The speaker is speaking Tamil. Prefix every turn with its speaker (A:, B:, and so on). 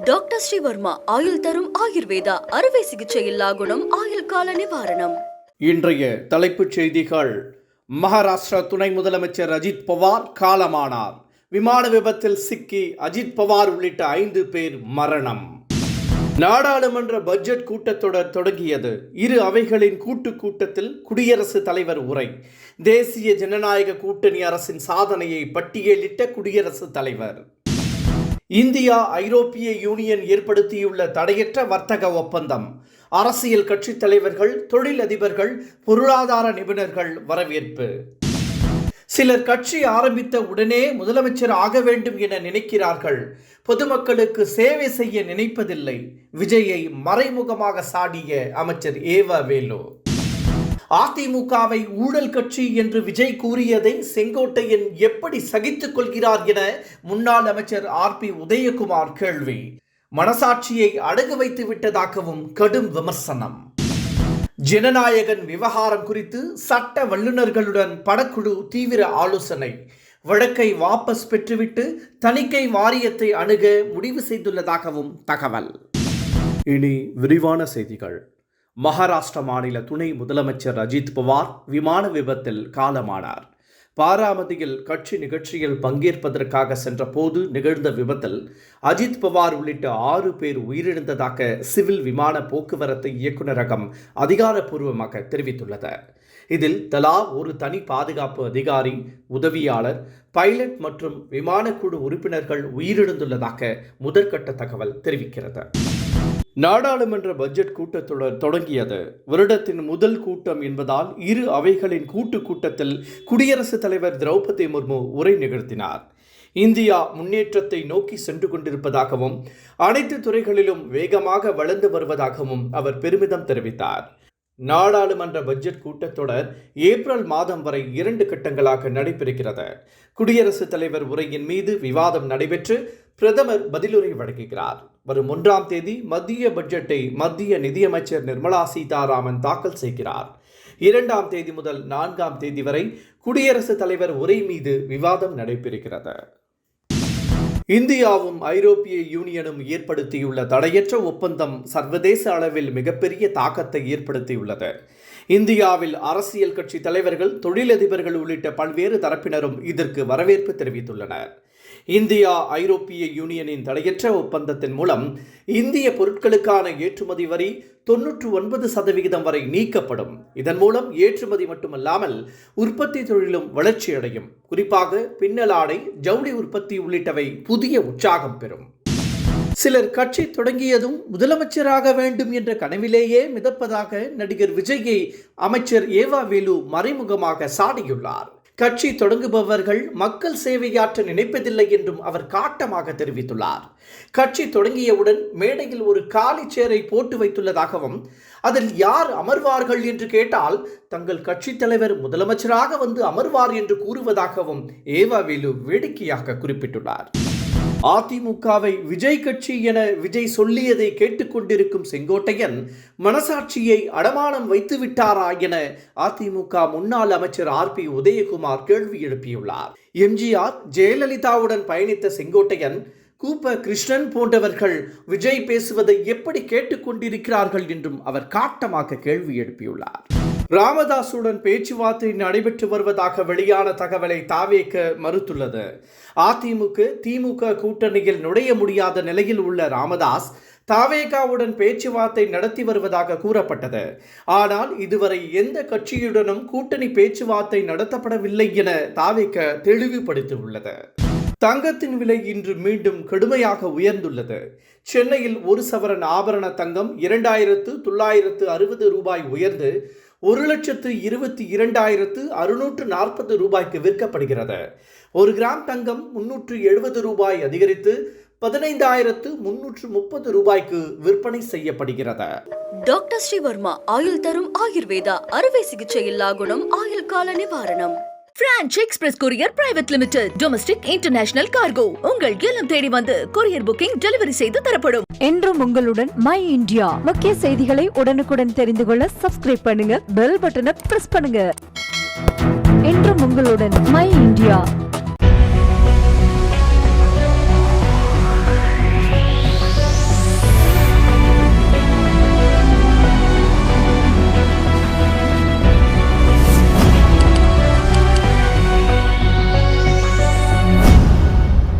A: டாக்டர் ஸ்ரீவர்மா ஆயுள் தரும் ஆயுர்வேதா அறுவை சிகிச்சையில்லா குணம் ஆயுள் கால நிவாரணம்.
B: இன்றைய தலைப்புச் செய்திகள். மகாராஷ்டிரா துணை முதலமைச்சர் அஜித் பவார் காலமானார். விமான விபத்தில் சிக்கி அஜித் பவார் உள்ளிட்ட 5 பேர் மரணம். நாடாளுமன்ற பட்ஜெட் கூட்டத்தொடர் தொடங்கியது. இரு அவைகளின் கூட்டத்தில் குடியரசுத் தலைவர் உரை. தேசிய ஜனநாயக கூட்டணி அரசின் சாதனையை பட்டியலிட்ட குடியரசுத் தலைவர். இந்தியா ஐரோப்பிய யூனியன் ஏற்படுத்தியுள்ள தடையற்ற வர்த்தக ஒப்பந்தம். அரசியல் கட்சித் தலைவர்கள், தொழிலதிபர்கள், பொருளாதார நிபுணர்கள் வரவேற்பு. சிலர் கட்சி ஆரம்பித்த உடனே முதலமைச்சர் ஆக வேண்டும் என நினைக்கிறார்கள். பொதுமக்களுக்கு சேவை செய்ய நினைப்பதில்லை. விஜயை மறைமுகமாக சாடிய அமைச்சர் ஏவா வேலு. அதிமுகவை ஊழல் கட்சி என்று விஜய் கூறியதை செங்கோட்டையன் எப்படி சகித்துக் கொள்கிறார் என முன்னாள் அமைச்சர் RP உதயகுமார் கேள்வி. மனசாட்சியை அடகு வைத்து விட்டதாகவும் கடும் விமர்சனம். ஜனநாயகன் விவகாரம் குறித்து சட்ட வல்லுநர்களுடன் படக்குழு தீவிர ஆலோசனை. வழக்கை வாபஸ் பெற்றுவிட்டு தணிக்கை வாரியத்தை அணுக முடிவு செய்துள்ளதாகவும் தகவல். இனி விரிவான செய்திகள். மகாராஷ்டிரா மாநில துணை முதலமைச்சர் அஜித் பவார் விமான விபத்தில் காலமானார். பாராமதியில் கட்சி நிகழ்ச்சியில் பங்கேற்பதற்காக சென்ற போது நிகழ்ந்த விபத்தில் அஜித் பவார் உள்ளிட்ட 6 பேர் உயிரிழந்ததாக சிவில் விமான போக்குவரத்து இயக்குநரகம் அதிகாரப்பூர்வமாக தெரிவித்துள்ளது. இதில் தலா ஒரு தனி பாதுகாப்பு அதிகாரி, உதவியாளர், பைலட் மற்றும் விமானக்குழு உறுப்பினர்கள் உயிரிழந்துள்ளதாக முதற்கட்ட தகவல் தெரிவிக்கிறது. நாடாளுமன்ற பட்ஜெட் கூட்டத்தொடர் தொடங்கியது. வருடத்தின் முதல் கூட்டம் என்பதால் இரு அவைகளின் கூட்டத்தில் குடியரசுத் தலைவர் திரௌபதி முர்மு உரை நிகழ்த்தினார். இந்தியா முன்னேற்றத்தை நோக்கி சென்று கொண்டிருப்பதாகவும் அனைத்து துறைகளிலும் வேகமாக வளர்ந்து வருவதாகவும் அவர் பெருமிதம் தெரிவித்தார். நாடாளுமன்ற பட்ஜெட் கூட்டத்தொடர் ஏப்ரல் மாதம் வரை 2 கட்டங்களாக நடைபெறுகிறது. குடியரசுத் தலைவர் உரையின் மீது விவாதம் நடைபெற்று பிரதமர் பதிலுரை வழங்குகிறார். வரும் 1ஆம் தேதி மத்திய பட்ஜெட்டை மத்திய நிதியமைச்சர் நிர்மலா சீதாராமன் தாக்கல் செய்கிறார். 2ஆம் தேதி முதல் 4ஆம் தேதி வரை குடியரசுத் தலைவர் உரை மீது விவாதம் நடைபெறுகிறது. இந்தியாவும் ஐரோப்பிய யூனியனும் ஏற்படுத்தியுள்ள தடையற்ற ஒப்பந்தம் சர்வதேச அளவில் மிகப்பெரிய தாக்கத்தை ஏற்படுத்தியுள்ளது. இந்தியாவில் அரசியல் கட்சி தலைவர்கள், தொழிலதிபர்கள் உள்ளிட்ட பல்வேறு தரப்பினரும் இதற்கு வரவேற்பு தெரிவித்துள்ளனர். இந்தியா ஐரோப்பிய யூனியனின் தடையற்ற ஒப்பந்தத்தின் மூலம் இந்திய பொருட்களுக்கான ஏற்றுமதி வரி 99% வரை நீக்கப்படும். இதன் மூலம் ஏற்றுமதி மட்டுமல்லாமல் உற்பத்தி தொழிலும் வளர்ச்சியடையும். குறிப்பாக பின்னலாடை, ஜவுளி உற்பத்தி உள்ளிட்டவை புதிய உற்சாகம் பெறும். சிலர் கட்சி தொடங்கியதும் முதலமைச்சராக வேண்டும் என்ற கனவிலேயே மிதப்பதாக நடிகர் விஜயை அமைச்சர் ஏவா வேலு மறைமுகமாக சாடியுள்ளார். கட்சி தொடங்குபவர்கள் மக்கள் சேவையாற்ற நினைப்பதில்லை என்றும் அவர் காட்டமாக தெரிவித்துள்ளார். கட்சி தொடங்கியவுடன் மேடையில் ஒரு காலி சேரை போட்டு வைத்துள்ளதாகவும் அதில் யார் அமர்வார்கள் என்று கேட்டால் தங்கள் கட்சி தலைவர் முதலமைச்சராக வந்து அமர்வார் என்று கூறுவதாகவும் ஏவா வேலு வேடிக்கையாக குறிப்பிட்டுள்ளார். அதிமுகவை விஜய் கட்சி என விஜய் சொல்லியதை கேட்டுக்கொண்டிருக்கும் செங்கோட்டையன் மனசாட்சியை அடமானம் வைத்து விட்டாரா என அதிமுக முன்னாள் அமைச்சர் RP உதயகுமார் கேள்வி எழுப்பியுள்ளார். எம்ஜிஆர், ஜெயலலிதாவுடன் பயணித்த செங்கோட்டையன், கூப்ப கிருஷ்ணன் போன்றவர்கள் விஜய் பேசுவதை எப்படி கேட்டுக்கொண்டிருக்கிறார்கள் என்றும் அவர் காட்டமாக கேள்வி எழுப்பியுள்ளார். ராமதாசுடன் பேச்சுவார்த்தை நடைபெற்று வருவதாக வெளியான தகவலை தாவேக மறுத்துள்ளது. அதிமுக திமுக கூட்டணியில் நுழைய முடியாத நிலையில் உள்ள ராமதாஸ் தாவேகாவுடன் பேச்சுவார்த்தை நடத்தி வருவதாக கூறப்பட்டது. ஆனால் இதுவரை எந்த கட்சியுடனும் கூட்டணி பேச்சுவார்த்தை நடத்தப்படவில்லை என தாவேக தெளிவுபடுத்தியுள்ளது. தங்கத்தின் விலை இன்று மீண்டும் கடுமையாக உயர்ந்துள்ளது. சென்னையில் 1 சவரன் ஆபரண தங்கம் 2960 ரூபாய் உயர்ந்து 1,22,640 ரூபாய்க்கு விற்கப்படுகிறது. 1 கிராம் தங்கம் 370 ரூபாய் அதிகரித்து 15,330 ரூபாய்க்கு விற்பனை செய்யப்படுகிறது.
A: டாக்டர் ஸ்ரீவர்மா ஆயுள் தரும் ஆயுர்வேதா அறுவை சிகிச்சையில்லா குணம் ஆயுள் கால நிவாரணம். Branch express courier private limited. Domestic, international cargo உங்கள் இல்லம் தேடி வந்து கொரியர் புக்கிங், டெலிவரி செய்து தரப்படும்.
C: என்றும் உங்களுடன் மை இந்தியா. முக்கிய செய்திகளை உடனுக்குடன் தெரிந்து கொள்ள சப்ஸ்கிரைப் பண்ணுங்க, பெல் பட்டனை பிரஸ் பண்ணுங்க. என்றும் உங்களுடன் மை இந்தியா.